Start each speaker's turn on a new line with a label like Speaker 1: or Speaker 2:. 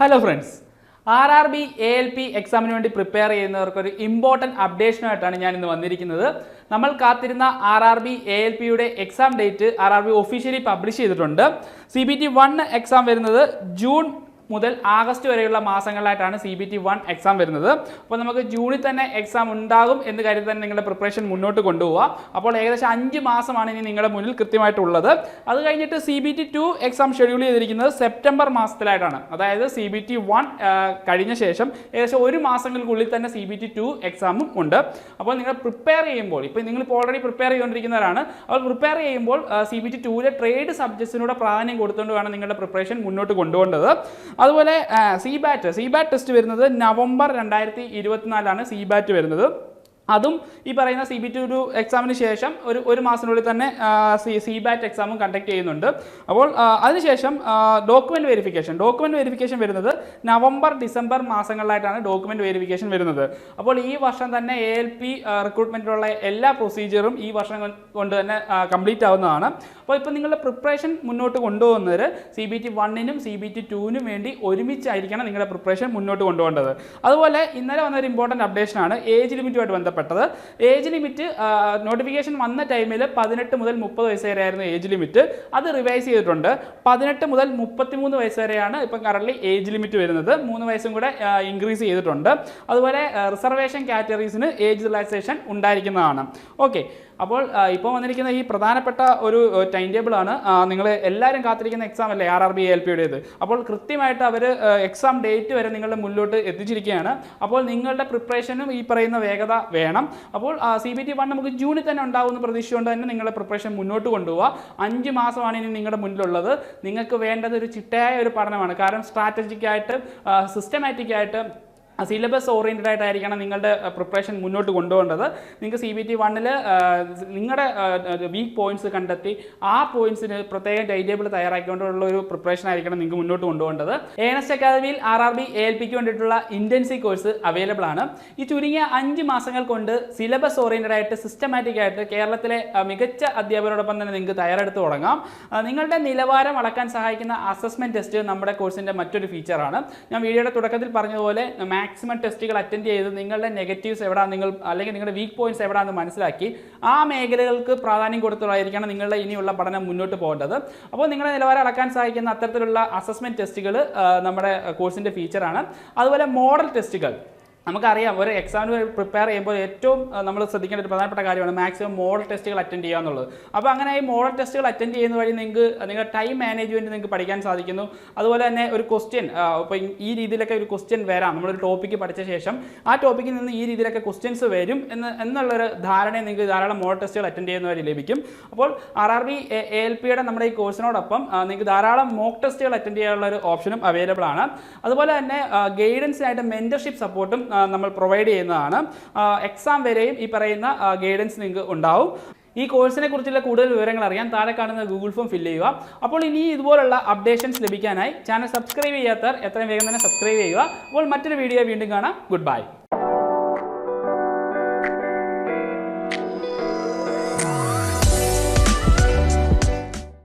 Speaker 1: Hello friends, RRB ALP എക്സാമിന് വേണ്ടി prepare ചെയ്യുന്നവർക്ക് ഒരു ഇമ്പോർട്ടൻറ്റ് അപ്ഡേഷനായിട്ടാണ് ഞാൻ ഇന്ന് വന്നിരിക്കുന്നത്. നമ്മൾ കാത്തിരുന്ന RRB ALPയുടെ exam date RRB officially publish ചെയ്തിട്ടുണ്ട്. CBT 1 എക്സാം വരുന്നത് ജൂൺ മുതൽ ആഗസ്റ്റ് വരെയുള്ള മാസങ്ങളിലായിട്ടാണ് CBT 1 എക്സാം വരുന്നത്. അപ്പോൾ നമുക്ക് ജൂണിൽ തന്നെ എക്സാം ഉണ്ടാകും എന്ന് കരുതി തന്നെ നിങ്ങളുടെ പ്രിപ്പറേഷൻ മുന്നോട്ട് കൊണ്ടുപോവുക. അപ്പോൾ ഏകദേശം 5 മാസമാണ് ഇനി നിങ്ങളുടെ മുന്നിൽ കൃത്യമായിട്ടുള്ളത്. അത് കഴിഞ്ഞിട്ട് CBT 2 എക്സാം ഷെഡ്യൂൾ ചെയ്തിരിക്കുന്നത് സെപ്റ്റംബർ മാസത്തിലായിട്ടാണ്. അതായത് CBT 1 കഴിഞ്ഞ ശേഷം ഏകദേശം 1 മാസങ്ങൾക്കുള്ളിൽ തന്നെ CBT 2 എക്സാമും ഉണ്ട്. അപ്പോൾ നിങ്ങൾ പ്രിപ്പയർ ചെയ്യുമ്പോൾ, ഇപ്പോൾ നിങ്ങളിപ്പോൾ ഓൾറെഡി പ്രിപ്പയർ ചെയ്തുകൊണ്ടിരിക്കുന്നവരാണ്, അപ്പോൾ പ്രിപ്പയർ ചെയ്യുമ്പോൾ CBT 2 ട്രേഡ് സബ്ജക്ട്സിനൂടെ പ്രാധാന്യം കൊടുത്തുകൊണ്ട് വേണം നിങ്ങളുടെ പ്രിപ്പറേഷൻ മുന്നോട്ട് കൊണ്ടുപോകേണ്ടത്. അതുപോലെ CBAT ടെസ്റ്റ് വരുന്നത് നവംബർ 2024 CBAT വരുന്നത്. അതും ഈ പറയുന്ന CBT 2 എക്സാമിന് ശേഷം ഒരു മാസത്തിനുള്ളിൽ തന്നെ CBAT എക്സാമും കണ്ടക്ട് ചെയ്യുന്നുണ്ട്. അപ്പോൾ അതിനുശേഷം ഡോക്യുമെൻറ്റ് വെരിഫിക്കേഷൻ വരുന്നത് നവംബർ ഡിസംബർ മാസങ്ങളിലായിട്ടാണ് ഡോക്യുമെൻറ്റ് വെരിഫിക്കേഷൻ വരുന്നത്. അപ്പോൾ ഈ വർഷം തന്നെ ALP റിക്രൂട്ട്മെൻറ്റിലുള്ള എല്ലാ പ്രൊസീജിയറും ഈ വർഷം കൊണ്ട് തന്നെ കംപ്ലീറ്റ് ആവുന്നതാണ്. അപ്പോൾ ഇപ്പോൾ നിങ്ങളുടെ പ്രിപ്പറേഷൻ മുന്നോട്ട് കൊണ്ടുപോകുന്നവർ CBT 1-നും CBT 2-നും വേണ്ടി ഒരുമിച്ചായിരിക്കണം നിങ്ങളുടെ പ്രിപ്പറേഷൻ മുന്നോട്ട് കൊണ്ടുപോകേണ്ടത്. അതുപോലെ ഇന്നലെ വന്ന ഒരു ഇമ്പോർട്ടൻറ്റ് അപ്ഡേഷനാണ് ഏജ് ലിമിറ്റുമായിട്ട് ബന്ധപ്പെട്ടത്. ഏജ് ലിമിറ്റ് നോട്ടിഫിക്കേഷൻ വന്ന ടൈമിൽ 18 മുതൽ 30 വയസ്സ് വരെയായിരുന്നു ഏജ് ലിമിറ്റ്. അത് റിവൈസ് ചെയ്തിട്ടുണ്ട്. 18 മുതൽ 33 വയസ്സ് വരെയാണ് ഇപ്പം കറൻറ്റ്ലി ഏജ് ലിമിറ്റ് വരുന്നത്. 3 വയസ്സും കൂടെ ഇൻക്രീസ് ചെയ്തിട്ടുണ്ട്. അതുപോലെ റിസർവേഷൻ കാറ്റഗറീസിന് ഏജ് റിലാക്സേഷൻ ഉണ്ടായിരിക്കുന്നതാണ്. ഓക്കെ, അപ്പോൾ ഇപ്പോൾ വന്നിരിക്കുന്ന ഈ പ്രധാനപ്പെട്ട ഒരു ടൈം ടേബിളാണ്. നിങ്ങൾ എല്ലാവരും കാത്തിരിക്കുന്ന എക്സാം അല്ലേ RRB ALPയുടേത്. അപ്പോൾ കൃത്യമായിട്ട് അവർ എക്സാം ഡേറ്റ് വരെ നിങ്ങളുടെ മുന്നിലോട്ട് എത്തിച്ചിരിക്കുകയാണ്. അപ്പോൾ നിങ്ങളുടെ പ്രിപ്പറേഷനും ഈ പറയുന്ന വേഗത വേണം. അപ്പോൾ CBT 1 നമുക്ക് ജൂണിൽ തന്നെ ഉണ്ടാകുമെന്ന് പ്രതീക്ഷിച്ചുകൊണ്ട് തന്നെ നിങ്ങളുടെ പ്രിപ്പറേഷൻ മുന്നോട്ട് കൊണ്ടുപോവുക. 5 മാസമാണ് ഇനി നിങ്ങളുടെ മുന്നിലുള്ളത്. നിങ്ങൾക്ക് വേണ്ടത് ഒരു ചിട്ടയായ ഒരു പഠനമാണ്. കാരണം സ്ട്രാറ്റജിക്കായിട്ട് സിസ്റ്റമാറ്റിക് ആയിട്ട് സിലബസ് ഓറിയൻറ്റഡ് ആയിട്ടായിരിക്കണം നിങ്ങളുടെ പ്രിപ്പറേഷൻ മുന്നോട്ട് കൊണ്ടുപോകേണ്ടത്. നിങ്ങൾക്ക് CBT 1 നിങ്ങളുടെ വീക്ക് പോയിന്റ്സ് കണ്ടെത്തി ആ പോയിന്റ്സിന് പ്രത്യേകം ടൈം ടേബിൾ തയ്യാറാക്കിക്കൊണ്ടുള്ള ഒരു പ്രിപ്പറേഷൻ ആയിരിക്കണം നിങ്ങൾക്ക് മുന്നോട്ട് കൊണ്ടുപോകേണ്ടത്. ANST അക്കാദമിയിൽ RRB ALPക്ക് വേണ്ടിയിട്ടുള്ള ഇൻറ്റൻസീവ് കോഴ്സ് അവൈലബിൾ ആണ്. ഈ ചുരുങ്ങിയ 5 മാസങ്ങൾ കൊണ്ട് സിലബസ് ഓറിയൻറ്റഡ് ആയിട്ട് സിസ്റ്റമാറ്റിക് ആയിട്ട് കേരളത്തിലെ മികച്ച അധ്യാപകരോടൊപ്പം തന്നെ നിങ്ങൾക്ക് തയ്യാറെടുത്ത് തുടങ്ങാം. നിങ്ങളുടെ നിലവാരം അളക്കാൻ സഹായിക്കുന്ന അസസ്മെൻറ്റ് ടെസ്റ്റ് നമ്മുടെ കോഴ്സിൻ്റെ മറ്റൊരു ഫീച്ചറാണ്. ഞാൻ വീഡിയോയുടെ തുടക്കത്തിൽ പറഞ്ഞതുപോലെ മാക്സിമം ടെസ്റ്റുകൾ അറ്റൻഡ് ചെയ്ത് നിങ്ങളുടെ നെഗറ്റീവ്സ് എവിടെയാണ്, അല്ലെങ്കിൽ നിങ്ങളുടെ വീക്ക് പോയിന്റ്സ് എവിടെയാണെന്ന് മനസ്സിലാക്കി ആ മേഖലകൾക്ക് പ്രാധാന്യം കൊടുത്തുള്ളതായിരിക്കണം നിങ്ങളുടെ ഇനിയുള്ള പഠനം മുന്നോട്ട് പോകേണ്ടത്. അപ്പോൾ നിങ്ങളുടെ നിലവാരം അളക്കാൻ സഹായിക്കുന്ന അത്തരത്തിലുള്ള അസസ്മെൻറ്റ് ടെസ്റ്റുകൾ നമ്മുടെ കോഴ്സിൻ്റെ ഫീച്ചറാണ്. അതുപോലെ മോഡൽ ടെസ്റ്റുകൾ നമുക്കറിയാം. ഒരു എക്സാമിന് പ്രിപ്പയർ ചെയ്യുമ്പോൾ ഏറ്റവും നമ്മൾ ശ്രദ്ധിക്കേണ്ട ഒരു പ്രധാനപ്പെട്ട കാര്യമാണ് മാക്സിമം മോഡൽ ടെസ്റ്റുകൾ അറ്റൻഡ് ചെയ്യുക എന്നുള്ളത്. അപ്പോൾ അങ്ങനെ ഈ മോഡൽ ടെസ്റ്റുകൾ അറ്റൻഡ് ചെയ്യുന്ന വഴി നിങ്ങളുടെ ടൈം മാനേജ്മെൻറ്റ് നിങ്ങൾക്ക് പഠിക്കാൻ സാധിക്കുന്നു. അതുപോലെ തന്നെ ഒരു ക്വസ്റ്റ്യൻ, ഇപ്പോൾ ഈ രീതിയിലൊക്കെ ഒരു ക്വസ്റ്റ്യൻ വരാം, നമ്മളൊരു ടോപ്പിക്ക് പഠിച്ച ശേഷം ആ ടോപ്പിക്കിൽ നിന്ന് ഈ രീതിയിലൊക്കെ ക്വസ്റ്റ്യൻസ് വരും എന്നുള്ളൊരു ധാരണയെ നിങ്ങൾക്ക് ധാരാളം മോഡൽ ടെസ്റ്റുകൾ അറ്റൻഡ് ചെയ്യുന്ന വഴി ലഭിക്കും. അപ്പോൾ RRB ALPയുടെ നമ്മുടെ ഈ കോഴ്സിനോടൊപ്പം നിങ്ങൾക്ക് ധാരാളം മോക്ക് ടെസ്റ്റുകൾ അറ്റൻഡ് ചെയ്യാനുള്ള ഒരു ഓപ്ഷനും അവൈലബിൾ ആണ്. അതുപോലെ തന്നെ ഗൈഡൻസിനായിട്ട് മെൻറ്റർഷിപ്പ് സപ്പോർട്ടും നമ്മൾ പ്രൊവൈഡ് ചെയ്യുന്നതാണ്. എക്സാം വരെയും ഈ പറയുന്ന ഗൈഡൻസ് നിങ്ങൾക്ക് ഉണ്ടാവും. ഈ കോഴ്സിനെ കുറിച്ചുള്ള കൂടുതൽ വിവരങ്ങൾ അറിയാൻ താഴെ കാണുന്ന ഗൂഗിൾ ഫോം ഫില്ല് ചെയ്യുക. അപ്പോൾ ഇനി ഇതുപോലുള്ള അപ്ഡേഷൻസ് ലഭിക്കാനായി ചാനൽ സബ്സ്ക്രൈബ് ചെയ്യാത്തവർ എത്രയും വേഗം തന്നെ സബ്സ്ക്രൈബ് ചെയ്യുക. അപ്പോൾ മറ്റൊരു വീഡിയോ വീണ്ടും കാണാം. Good bye.